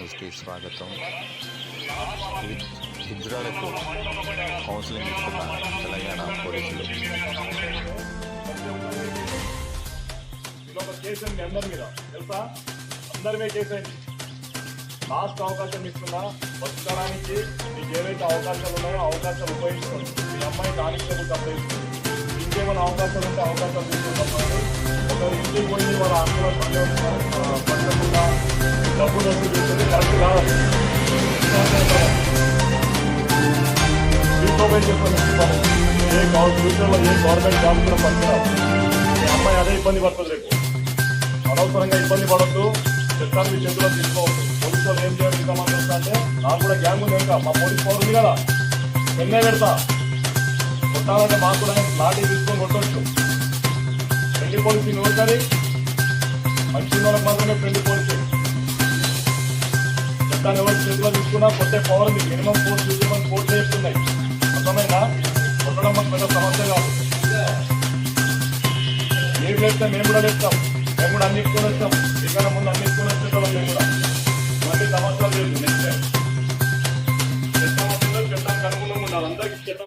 న్యూస్కి స్వాగతం. హిజ్రాలకు కౌన్సిలింగ్ ఇస్తున్న తెలంగాణ పోలీసులు. అందరి మీద కేసండి. లాస్ట్ అవకాశం ఇస్తున్నా, బతకడానికి మీకు ఏవైతే అవకాశాలు ఉన్నాయో అవకాశాలు ఉపయోగించుకోండి. మీ అమ్మాయి కానిస్టేబుల్ కంప్లైంట్ ఇంకేమైనా అవకాశాలు ఉంటే అవకాశాలు తీసుకుంటాం. ఒకరి ఇంటికి పోయి వాళ్ళ అందులో పట్టకుండా డబ్బులు వసూలు చేసేది కరెక్ట్ కాదు. రీప్రొవైడ్ చెప్పండి. ఫ్యూచర్లో ఏ గవర్నమెంట్ జాబ్ కూడా పనికిరాదు. మీ అమ్మాయి అదే ఇబ్బంది పడుతుంది. రేపు అనవసరంగా ఇబ్బంది పడద్దు. చట్టాన్ని చేతిలో తీసుకోవద్దు. పోలీసు వాళ్ళు ఏం చేయాలి సంబంధం వస్తా అంటే నాకు కూడా గ్యాంగ్ ఉంది కనుక మా పోలీస్ పవర్ ఉంది కదా, ఎన్నే పెడతా. కొట్టాలంటే మాకు కూడా లాఠీ తీసుకొని కొట్టవచ్చు. ఫ్రెండ్లీ పోలీసింగ్ ఎవరికని మంచి వాళ్ళకి మాత్రమే ఫ్రెండ్లీ పోలీసింగ్. చట్టాన్ని ఎవరు చేతిలో తీసుకున్నా కొట్టే పవర్ ఉంది. మినిమం ఫోర్స్ యూజమని కోర్టు చేస్తున్నాయి. అర్థమైనా కొట్టడం మాకు పెద్ద సమస్య కాదు. మీరు లేస్తే మేము కూడా లేస్తాం, మేము కూడా అన్నిటికొని వచ్చాం.